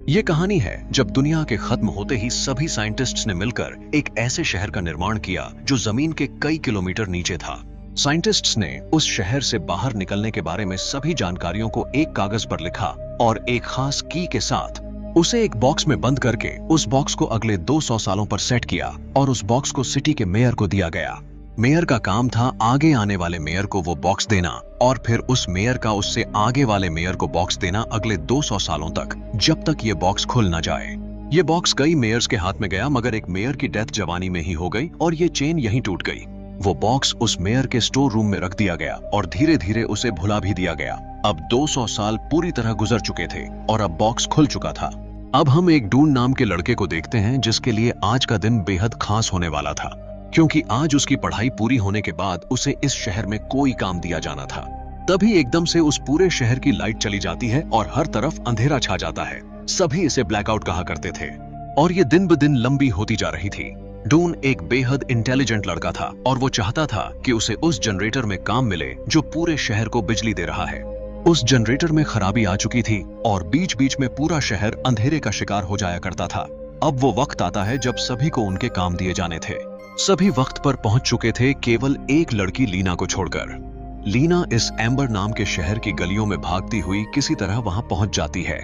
ये कहानी है जब दुनिया के खत्म होते ही सभी साइंटिस्ट्स ने मिलकर एक ऐसे शहर का निर्माण किया जो जमीन के कई किलोमीटर नीचे था। साइंटिस्ट्स ने उस शहर से बाहर निकलने के बारे में सभी जानकारियों को एक कागज पर लिखा और एक खास की के साथ उसे एक बॉक्स में बंद करके उस बॉक्स को अगले 200 सालों पर सेट किया और उस बॉक्स को सिटी के मेयर को दिया गया। मेयर का काम था आगे आने वाले मेयर को वो बॉक्स देना और फिर उस मेयर का उससे आगे वाले मेयर को बॉक्स देना अगले 200 सालों तक, जब तक ये बॉक्स खुल ना जाए। ये बॉक्स कई मेयर्स के हाथ में गया मगर एक मेयर की डेथ जवानी में ही हो गई और ये चेन यहीं टूट गई। वो बॉक्स उस मेयर के स्टोर रूम में रख दिया गया और धीरे धीरे उसे भुला भी दिया गया। अब 200 साल पूरी तरह गुजर चुके थे और अब बॉक्स खुल चुका था। अब हम एक डून नाम के लड़के को देखते हैं जिसके लिए आज का दिन बेहद खास होने वाला था, क्योंकि आज उसकी पढ़ाई पूरी होने के बाद उसे इस शहर में कोई काम दिया जाना था। तभी एकदम से उस पूरे शहर की लाइट चली जाती है और हर तरफ अंधेरा छा जाता है। सभी इसे ब्लैकआउट कहा करते थे और ये दिन ब दिन लंबी होती जा रही थी। डून एक बेहद इंटेलिजेंट लड़का था और वो चाहता था कि उसे उस जनरेटर में काम मिले जो पूरे शहर को बिजली दे रहा है। उस जनरेटर में खराबी आ चुकी थी और बीच बीच में पूरा शहर अंधेरे का शिकार हो जाया करता था। अब वो वक्त आता है जब सभी को उनके काम दिए जाने थे। सभी वक्त पर पहुंच चुके थे, केवल एक लड़की लीना को छोड़कर। लीना इस एम्बर नाम के शहर की गलियों में भागती हुई किसी तरह वहां पहुंच जाती है।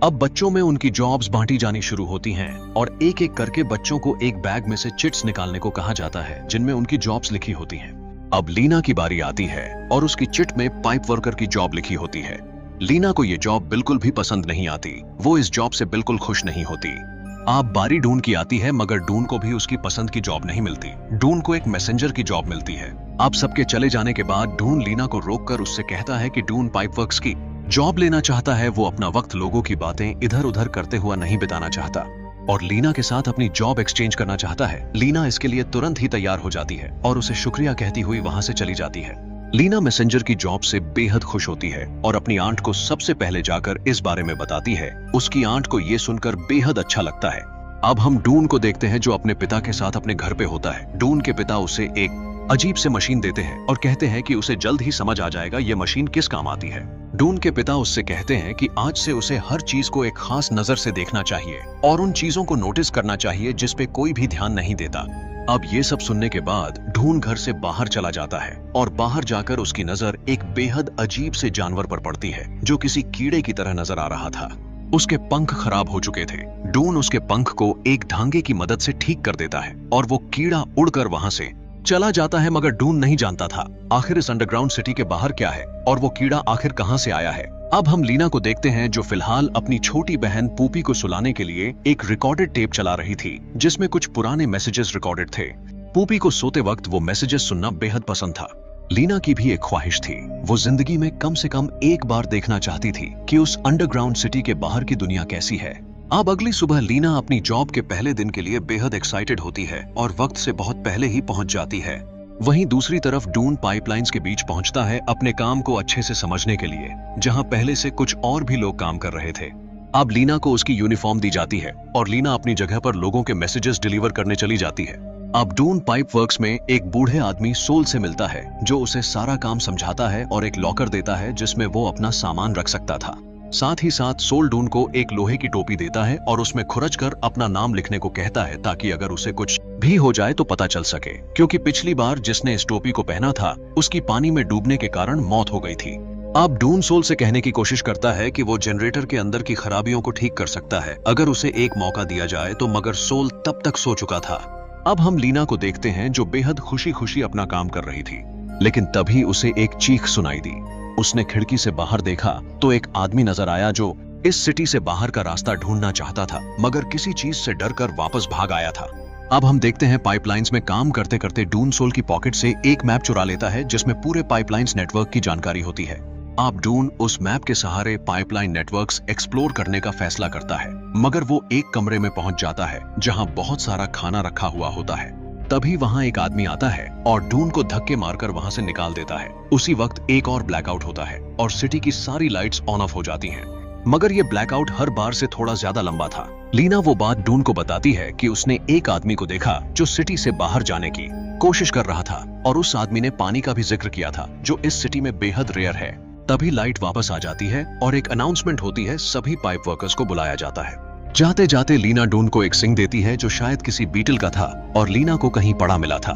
अब बच्चों में उनकी जॉब्स बांटी जानी शुरू होती हैं और एक एक करके बच्चों को एक बैग में से चिट्स निकालने को कहा जाता है जिनमें उनकी जॉब्स लिखी होती हैं। अब लीना की बारी आती है और उसकी चिट में पाइप वर्कर की जॉब लिखी होती है। लीना को ये जॉब बिल्कुल भी पसंद नहीं आती, वो इस जॉब से बिल्कुल खुश नहीं होती। आप बारी डून की आती है मगर डून को भी उसकी पसंद की जॉब नहीं मिलती। डून को एक मैसेंजर की जॉब मिलती है। आप सबके चले जाने के बाद डून लीना को रोककर उससे कहता है कि डून पाइप वर्क्स की जॉब लेना चाहता है। वो अपना वक्त लोगों की बातें इधर उधर करते हुआ नहीं बिताना चाहता और लीना के साथ अपनी जॉब एक्सचेंज करना चाहता है। लीना इसके लिए तुरंत ही तैयार हो जाती है और उसे शुक्रिया कहती हुई वहां से चली जाती है। लीना मैसेंजर की जॉब से बेहद खुश होती है और अपनी आंट को सबसे पहले जाकर इस बारे में बताती है। उसकी आंट को यह सुनकर बेहद अच्छा लगता है। अब हम डून को देखते हैं जो अपने पिता के साथ अपने घर पे होता है। डून के पिता उसे एक अजीब से मशीन देते हैं और कहते हैं कि उसे जल्द ही समझ आ जाएगा ये मशीन किस काम आती है। डून के पिता उससे कहते हैं कि आज से उसे हर चीज को एक खास नजर से देखना चाहिए और उन चीजों को नोटिस करना चाहिए जिस पे कोई भी ध्यान नहीं देता। अब ये सब सुनने के बाद डून घर से बाहर चला जाता है और बाहर जाकर उसकी नजर एक बेहद अजीब से जानवर पर पड़ती है जो किसी कीड़े की तरह नजर आ रहा था। उसके पंख खराब हो चुके थे। डून उसके पंख को एक धागे की मदद से ठीक कर देता है और वो कीड़ा उड़कर वहां से चला जाता है, मगर डून नहीं जानता था आखिर इस अंडरग्राउंड सिटी के बाहर क्या है और वो कीड़ा आखिर कहां से आया है। अब हम लीना को देखते हैं जो फिलहाल अपनी छोटी बहन पूपी को सुलाने के लिए एक रिकॉर्डेड टेप चला रही थी जिसमें कुछ पुराने मैसेजेस रिकॉर्डेड थे। पूपी को सोते वक्त वो मैसेजेस सुनना बेहद पसंद था। लीना की भी एक ख्वाहिश थी, वो जिंदगी में कम से कम एक बार देखना चाहती थी कि उस अंडरग्राउंड सिटी के बाहर की दुनिया कैसी है। अब अगली सुबह लीना अपनी जॉब के पहले दिन के लिए बेहद एक्साइटेड होती है और वक्त से बहुत पहले ही पहुंच जाती है। वहीं दूसरी तरफ डून पाइपलाइंस के बीच पहुंचता है अपने काम को अच्छे से समझने के लिए, जहां पहले से कुछ और भी लोग काम कर रहे थे। अब लीना को उसकी यूनिफॉर्म दी जाती है और लीना अपनी जगह पर लोगों के मैसेजेस डिलीवर करने चली जाती है। अब डून पाइप वर्क्स में एक बूढ़े आदमी सोल से मिलता है जो उसे सारा काम समझाता है और एक लॉकर देता है जिसमें वो अपना सामान रख सकता था। साथ ही साथ सोल डून को एक लोहे की टोपी देता है और उसमें खुरच कर अपना नाम लिखने को कहता है ताकि अगर उसे कुछ भी हो जाए तो पता चल सके, क्योंकि पिछली बार जिसने इस टोपी को पहना था उसकी पानी में डूबने के कारण मौत हो गई थी। अब डून सोल से कहने की कोशिश करता है कि वो जनरेटर के अंदर की खराबियों को ठीक कर सकता है अगर उसे एक मौका दिया जाए तो, मगर सोल तब तक सो चुका था। अब हम लीना को देखते हैं जो बेहद खुशी खुशी अपना काम कर रही थी, लेकिन तभी उसे एक चीख सुनाई दी। उसने खिड़की से बाहर देखा तो एक आदमी नजर आया जो इस सिटी से बाहर का रास्ता ढूंढना चाहता था मगर किसी चीज से डरकर वापस भाग आया था। अब हम देखते हैं पाइपलाइंस में काम करते करते डून सोल की पॉकेट से एक मैप चुरा लेता है जिसमें पूरे पाइपलाइंस नेटवर्क की जानकारी होती है। अब डून उस मैप के सहारे पाइपलाइन नेटवर्क्स एक्सप्लोर करने का फैसला करता है, मगर वो एक कमरे में पहुंच जाता है जहां बहुत सारा खाना रखा हुआ होता है। तभी वहां एक आदमी आता है और डून को धक्के मारकर वहां से निकाल देता है। उसी वक्त एक और ब्लैकआउट होता है और सिटी की सारी लाइट्स ऑन ऑफ हो जाती हैं, मगर ये ब्लैकआउट हर बार से थोड़ा ज्यादा लंबा था। लीना वो बात डून को बताती है कि उसने एक आदमी को देखा जो सिटी से बाहर जाने की कोशिश कर रहा था और उस आदमी ने पानी का भी जिक्र किया था जो इस सिटी में बेहद रेयर है। तभी लाइट वापस आ जाती है और एक अनाउंसमेंट होती है, सभी पाइप वर्कर्स को बुलाया जाता है। जाते जाते लीना डून को एक सिंग देती है जो शायद किसी बीटल का था और लीना को कहीं पड़ा मिला था।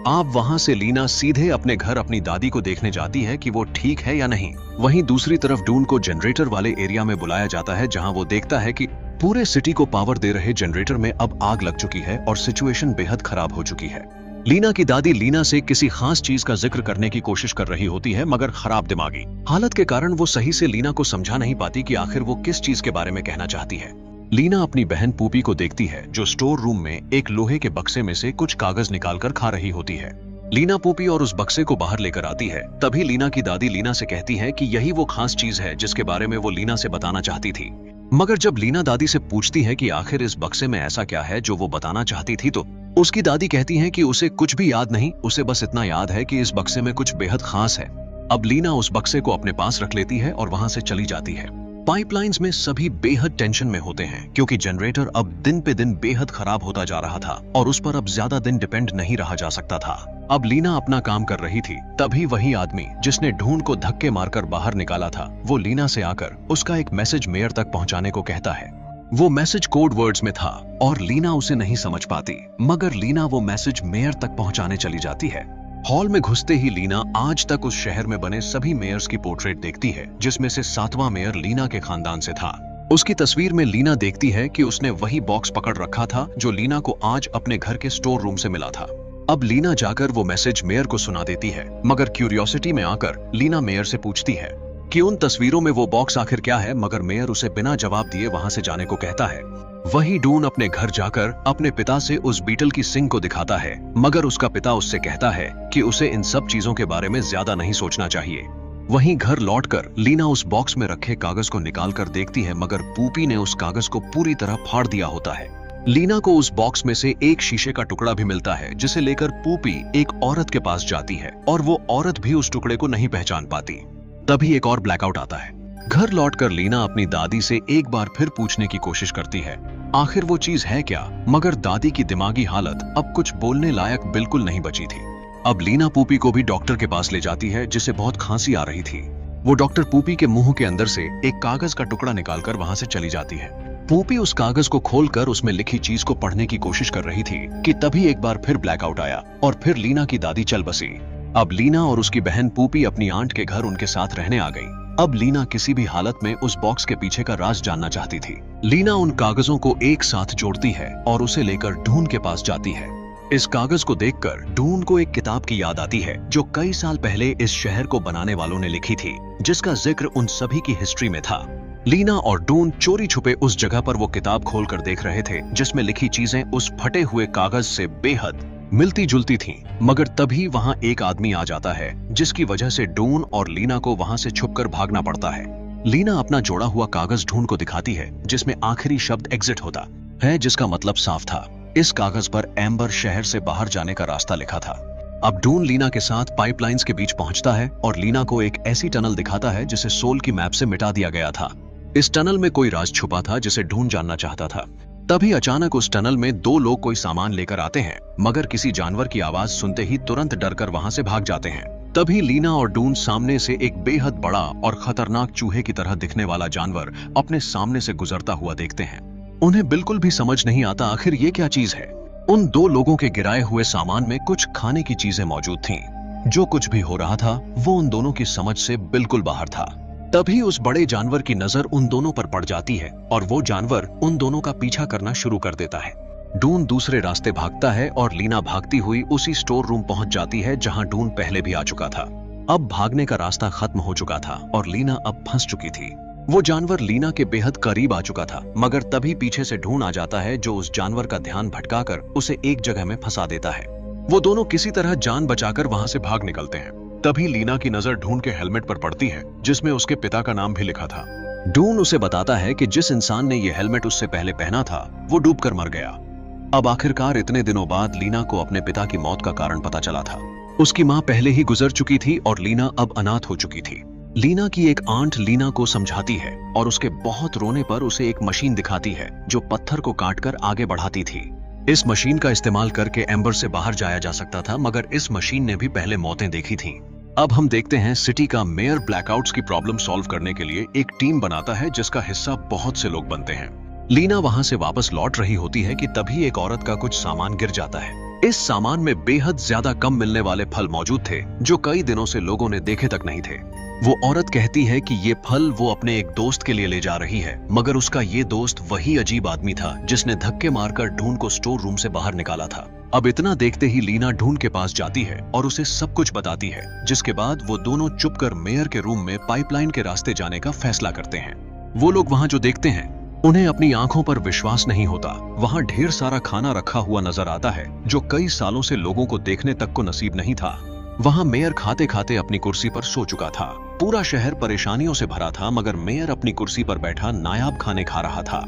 आप वहां से लीना सीधे अपने घर अपनी दादी को देखने जाती है कि वो ठीक है या नहीं। वहीं दूसरी तरफ डून को जनरेटर वाले एरिया में बुलाया जाता है जहां वो देखता है कि पूरे सिटी को पावर दे रहे जनरेटर में अब आग लग चुकी है और सिचुएशन बेहद खराब हो चुकी है। लीना की दादी लीना से किसी खास चीज का जिक्र करने की कोशिश कर रही होती है, मगर खराब दिमागी हालत के कारण वो सही से लीना को समझा नहीं पाती कि आखिर वो किस चीज के बारे में कहना चाहती है। लीना अपनी बहन पूपी को देखती है जो स्टोर रूम में एक लोहे के बक्से में से कुछ कागज निकालकर खा रही होती है। लीना पूपी और उस बक्से को बाहर लेकर आती है। तभी लीना की दादी लीना से कहती है कि यही वो खास चीज है जिसके बारे में वो लीना से बताना चाहती थी। मगर जब लीना दादी से पूछती है कि आखिर इस बक्से में ऐसा क्या है जो वो बताना चाहती थी, तो उसकी दादी कहती है कि उसे कुछ भी याद नहीं, उसे बस इतना याद है कि इस बक्से में कुछ बेहद खास है। अब लीना उस बक्से को अपने पास रख लेती है और वहां से चली जाती है। पाइपलाइंस में सभी बेहद टेंशन में होते हैं क्योंकि जनरेटर अब दिन पे दिन बेहद खराब होता जा रहा था और उस पर अब ज्यादा दिन डिपेंड नहीं रहा जा सकता था। अब लीना अपना काम कर रही थी, तभी वही आदमी जिसने ढूंढ को धक्के मारकर बाहर निकाला था, वो लीना से आकर उसका एक मैसेज मेयर तक पहुंचाने को कहता है। वो मैसेज कोड वर्ड्स में था और लीना उसे नहीं समझ पाती, मगर लीना वो मैसेज मेयर तक पहुंचाने चली जाती है। हॉल में घुसते ही लीना आज तक उस शहर में बने सभी मेयर्स की पोर्ट्रेट देखती है, जिसमें से 7वां मेयर लीना के खानदान से था। उसकी तस्वीर में लीना देखती है कि उसने वही बॉक्स पकड़ रखा था जो लीना को आज अपने घर के स्टोर रूम से मिला था। अब लीना जाकर वो मैसेज मेयर को सुना देती है, मगर क्यूरियोसिटी में आकर लीना मेयर से पूछती है कि उन तस्वीरों में वो बॉक्स आखिर क्या है, मगर मेयर उसे बिना जवाब दिए वहां से जाने को कहता है। वही डून अपने घर जाकर अपने पिता से उस बीटल की सिंग को दिखाता है, मगर उसका पिता उससे कहता है कि उसे इन सब चीजों के बारे में ज्यादा नहीं सोचना चाहिए। वहीं घर लौटकर लीना उस बॉक्स में रखे कागज को निकालकर देखती है, मगर पूपी ने उस कागज को पूरी तरह फाड़ दिया होता है। लीना को उस बॉक्स में से एक शीशे का टुकड़ा भी मिलता है, जिसे लेकर पूपी एक औरत के पास जाती है और वो औरत भी उस टुकड़े को नहीं पहचान पाती। तभी एक और ब्लैकआउट आता है। घर लौटकर लीना अपनी दादी से एक बार फिर पूछने की कोशिश करती है आखिर वो चीज है क्या, मगर दादी की दिमागी हालत अब कुछ बोलने लायक बिल्कुल नहीं बची थी। अब लीना पूपी को भी डॉक्टर के पास ले जाती है, जिसे बहुत खांसी आ रही थी। वो डॉक्टर पूपी के मुंह के अंदर से एक कागज का टुकड़ा निकालकर वहां से चली जाती है। पूपी उस कागज को खोलकर उसमें लिखी चीज को पढ़ने की कोशिश कर रही थी कि तभी एक बार फिर ब्लैकआउट आया और फिर लीना की दादी चल बसी। अब लीना और उसकी बहन पूपी अपनी आंट के घर उनके साथ रहने आ गई। अब लीना किसी भी हालत में उस बॉक्स के पीछे का राज जानना चाहती थी। लीना उन कागजों को एक साथ जोड़ती है और उसे लेकर ढूंढ के पास जाती है। इस कागज को देखकर ढूंढ को एक किताब की याद आती है जो कई साल पहले इस शहर को बनाने वालों ने लिखी थी, जिसका जिक्र उन सभी की हिस्ट्री में था। लीना और ढूंढ चोरी छुपे उस जगह पर वो किताब खोलकर देख रहे थे जिसमें लिखी चीजें उस फटे हुए कागज से बेहद मिलती जुलती थीं, मगर तभी वहां एक आदमी आ जाता है जिसकी वजह से ढूंढ और लीना को वहां से छुपकर भागना पड़ता है। लीना अपना जोड़ा हुआ कागज ढूंढ को दिखाती है जिसमें आखिरी शब्द एग्जिट होता है, जिसका मतलब साफ था। इस कागज पर एम्बर शहर से बाहर जाने का रास्ता लिखा था। अब ढूंढ लीना के साथ पाइपलाइंस के बीच पहुंचता है और लीना को एक ऐसी टनल दिखाता है जिसे सोल की मैप से मिटा दिया गया था। इस टनल में कोई राज छुपा था जिसे ढूंढ जानना चाहता था। तभी अचानक उस टनल में दो लोग कोई सामान लेकर आते हैं, मगर किसी जानवर की आवाज सुनते ही तुरंत डरकर वहां से भाग जाते हैं। तभी लीना और ढूंढ सामने से एक बेहद बड़ा और खतरनाक चूहे की तरह दिखने वाला जानवर अपने सामने से गुजरता हुआ देखते हैं। उन्हें बिल्कुल भी समझ नहीं आता आखिर ये क्या चीज है। उन दो लोगों के गिराए हुए सामान में कुछ खाने की चीजें मौजूद थीं। जो कुछ भी हो रहा था वो उन दोनों की समझ से बिल्कुल बाहर था। तभी उस बड़े जानवर की नजर उन दोनों पर पड़ जाती है और वो जानवर उन दोनों का पीछा करना शुरू कर देता है। ढूंढ दूसरे रास्ते भागता है और लीना भागती हुई उसी स्टोर रूम पहुंच जाती है जहां ढूंढ पहले भी आ चुका था। अब भागने का रास्ता खत्म हो चुका था और लीना अब फंस चुकी थी। वो जानवर लीना के बेहद करीब आ चुका था, मगर तभी पीछे से ढूंढ आ जाता है जो उस जानवर का ध्यान भटकाकर उसे एक जगह में फंसा देता है। वो दोनों किसी तरह जान बचाकर वहां से भाग निकलते हैं। तभी लीना की नजर ढूंढ के हेलमेट पर पड़ती है जिसमें उसके पिता का नाम भी लिखा था। ढूंढ उसे बताता है कि जिस इंसान ने ये हेलमेट उससे पहले पहना था वो डूबकर मर गया। अब आखिरकार इतने दिनों बाद लीना को अपने पिता की मौत का कारण पता चला था। उसकी मां पहले ही गुजर चुकी थी और लीना अब अनाथ हो चुकी थी। लीना की एक आंट लीना को समझाती है और उसके बहुत रोने पर उसे एक मशीन दिखाती है जो पत्थर को काटकर आगे बढ़ाती थी। इस मशीन का इस्तेमाल करके एम्बर से बाहर जाया जा सकता था, मगर इस मशीन ने भी पहले मौतें देखी थीं। अब हम देखते हैं सिटी का मेयर ब्लैकआउट्स की प्रॉब्लम सॉल्व करने के लिए एक टीम बनाता है जिसका हिस्सा बहुत से लोग बनते हैं। लीना वहां से वापस लौट रही होती है कि तभी एक औरत का कुछ सामान गिर जाता है। इस सामान में बेहद ज्यादा कम मिलने वाले फल मौजूद थे जो कई दिनों से लोगों ने देखे तक नहीं थे। वो औरत कहती है कि ये फल वो अपने एक दोस्त के लिए ले जा रही है, मगर उसका ये दोस्त वही अजीब आदमी था जिसने धक्के मारकर ढूंढ को स्टोर रूम से बाहर निकाला था। अब इतना देखते ही लीना ढूंढ के पास जाती है और उसे सब कुछ बताती है, जिसके बाद वो दोनों चुपकर मेयर के रूम में पाइपलाइन के रास्ते जाने का फैसला करते हैं। वो लोग वहां जो देखते हैं उन्हें अपनी आंखों पर विश्वास नहीं होता। वहां ढेर सारा खाना रखा हुआ नजर आता है जो कई सालों से लोगों को देखने तक को नसीब नहीं था। वहां मेयर खाते खाते अपनी कुर्सी पर सो चुका था। पूरा शहर परेशानियों से भरा था, मगर मेयर अपनी कुर्सी पर बैठा नायाब खाने खा रहा था।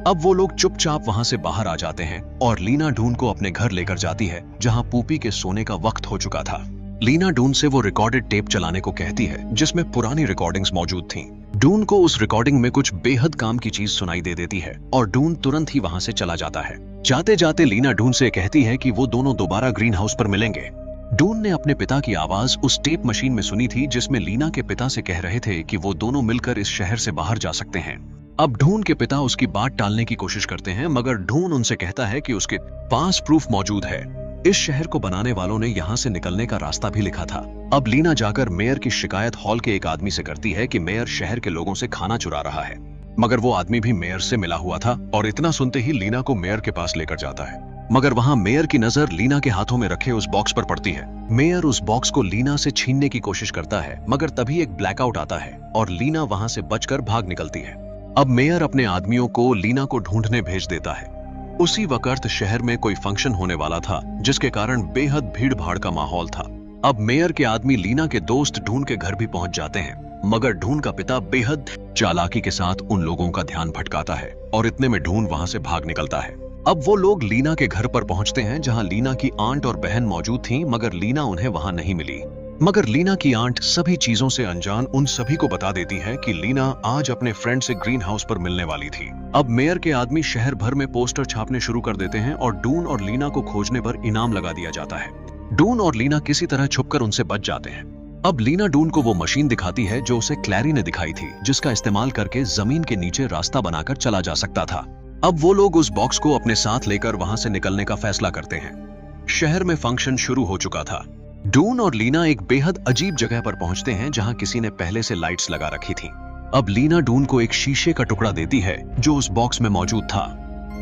अब वो लोग चुपचाप वहां से बाहर आ जाते हैं और लीना ढूंढ को अपने घर लेकर जाती है जहां पूपी के सोने का वक्त हो चुका था। लीना ढूंढ से वो रिकॉर्डेड टेप चलाने को कहती है जिसमें पुरानी रिकॉर्डिंग्स मौजूद थीं। ढूंढ को उस रिकॉर्डिंग में कुछ बेहद काम की चीज सुनाई दे देती है और ढूंढ तुरंत ही वहां से चला जाता है। जाते जाते लीना ढूंढ से कहती है कि वो दोनों दोबारा ग्रीन हाउस पर मिलेंगे। ढूंढ ने अपने पिता की आवाज उस टेप मशीन में सुनी थी जिसमें लीना के पिता से कह रहे थे कि वो दोनों मिलकर इस शहर से बाहर जा सकते हैं। अब ढूंढ के पिता उसकी बात टालने की कोशिश करते हैं, मगर ढूंढ उनसे कहता है कि उसके पास प्रूफ मौजूद है। इस शहर को बनाने वालों ने यहाँ से निकलने का रास्ता भी लिखा था। अब लीना जाकर मेयर की शिकायत हॉल के एक आदमी से करती है कि मेयर शहर के लोगों से खाना चुरा रहा है, मगर वो आदमी भी मेयर से मिला हुआ था और इतना सुनते ही लीना को मेयर के पास लेकर जाता है। मगर वहां मेयर की नजर लीना के हाथों में रखे उस बॉक्स पर पड़ती है। मेयर उस बॉक्स को लीना से छीनने की कोशिश करता है, मगर तभी एक ब्लैकआउट आता है और लीना वहां से बचकर भाग निकलती है। अब मेयर अपने आदमियों को लीना को ढूंढने भेज देता है। उसी वक्त शहर में कोई फंक्शन होने वाला था जिसके कारण बेहद भीड़ भाड़ का माहौल था। अब मेयर के आदमी लीना के दोस्त ढूंढ के घर भी पहुंच जाते हैं, मगर ढूंढ का पिता बेहद चालाकी के साथ उन लोगों का ध्यान भटकाता है और इतने में ढूंढ वहां से भाग निकलता है। अब वो लोग लीना के घर पर पहुंचते हैं जहां लीना की आंट और बहन मौजूद थीं, मगर लीना उन्हें वहां नहीं मिली। मगर लीना की आंट सभी चीजों से अनजान उन सभी को बता देती है कि लीना आज अपने फ्रेंड से ग्रीन हाउस पर मिलने वाली थी। अब मेयर के आदमी शहर भर में पोस्टर छापने शुरू कर देते हैं और डून और लीना को खोजने पर इनाम लगा दिया जाता है। डून और लीना किसी तरह छुपकर उनसे बच जाते हैं। अब लीना डून को वो मशीन दिखाती है जो उसे क्लैरी ने दिखाई थी, जिसका इस्तेमाल करके जमीन के नीचे रास्ता बनाकर चला जा सकता था। अब वो लोग उस बॉक्स को अपने साथ लेकर वहां से निकलने का फैसला करते हैं। शहर में फंक्शन शुरू हो चुका था। डून और लीना एक बेहद अजीब जगह पर पहुंचते हैं जहां किसी ने पहले से लाइट्स लगा रखी थी। अब लीना डून को एक शीशे का टुकड़ा देती है जो उस बॉक्स में मौजूद था।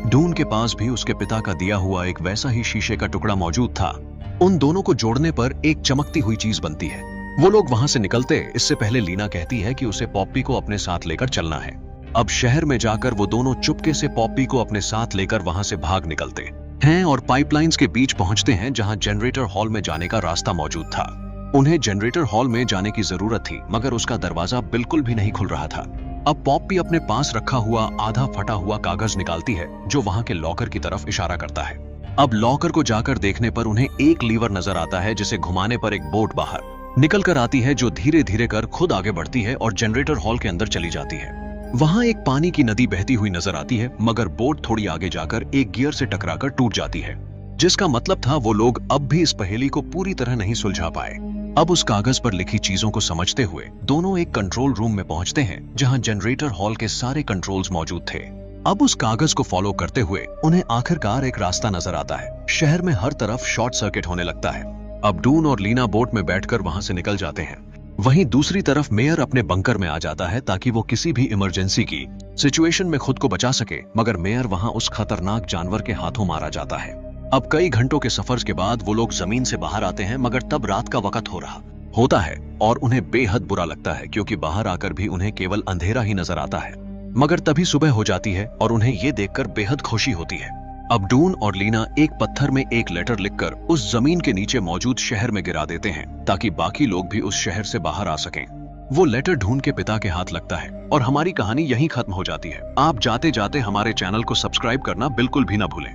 डून के पास भी उसके पिता का दिया हुआ एक वैसा ही शीशे का टुकड़ा मौजूद था। उन दोनों को जोड़ने पर एक चमकती हुई चीज बनती है। वो लोग वहां से निकलते इससे पहले लीना कहती है कि उसे पॉप्पी को अपने साथ लेकर चलना है। अब शहर में जाकर वो दोनों चुपके से पॉप्पी को अपने साथ लेकर वहां से भाग निकलते हैं और पाइपलाइंस के बीच पहुंचते हैं जहां जनरेटर हॉल में जाने का रास्ता मौजूद था। उन्हें जनरेटर हॉल में जाने की जरूरत थी, मगर उसका दरवाजा बिल्कुल भी नहीं खुल रहा था। अब पॉप्पी अपने पास रखा हुआ आधा फटा हुआ कागज निकालती है जो वहां के लॉकर की तरफ इशारा करता है। अब लॉकर को जाकर देखने पर उन्हें एक लीवर नजर आता है जिसे घुमाने पर एक बोट बाहर निकल कर आती है जो धीरे धीरे कर खुद आगे बढ़ती है और जनरेटर हॉल के अंदर चली जाती है। वहां एक पानी की नदी बहती हुई नजर आती है, मगर बोट थोड़ी आगे जाकर एक गियर से टकराकर टूट जाती है, जिसका मतलब था वो लोग अब भी इस पहेली को पूरी तरह नहीं सुलझा पाए। अब उस कागज पर लिखी चीजों को समझते हुए दोनों एक कंट्रोल रूम में पहुंचते हैं जहां जनरेटर हॉल के सारे कंट्रोल्स मौजूद थे। अब उस कागज को फॉलो करते हुए उन्हें आखिरकार एक रास्ता नजर आता है। शहर में हर तरफ शॉर्ट सर्किट होने लगता है। अब डून और लीना बोट में बैठकर वहां से निकल जाते हैं। वहीं दूसरी तरफ मेयर अपने बंकर में आ जाता है ताकि वो किसी भी इमरजेंसी की सिचुएशन में खुद को बचा सके, मगर मेयर वहां उस खतरनाक जानवर के हाथों मारा जाता है। अब कई घंटों के सफर के बाद वो लोग जमीन से बाहर आते हैं, मगर तब रात का वक्त हो रहा होता है और उन्हें बेहद बुरा लगता है क्योंकि बाहर आकर भी उन्हें केवल अंधेरा ही नजर आता है। मगर तभी सुबह हो जाती है और उन्हें ये देखकर बेहद खुशी होती है। अब डून और लीना एक पत्थर में एक लेटर लिखकर उस जमीन के नीचे मौजूद शहर में गिरा देते हैं ताकि बाकी लोग भी उस शहर से बाहर आ सकें। वो लेटर ढूंढ के पिता के हाथ लगता है और हमारी कहानी यहीं खत्म हो जाती है। आप जाते जाते हमारे चैनल को सब्सक्राइब करना बिल्कुल भी ना भूलें।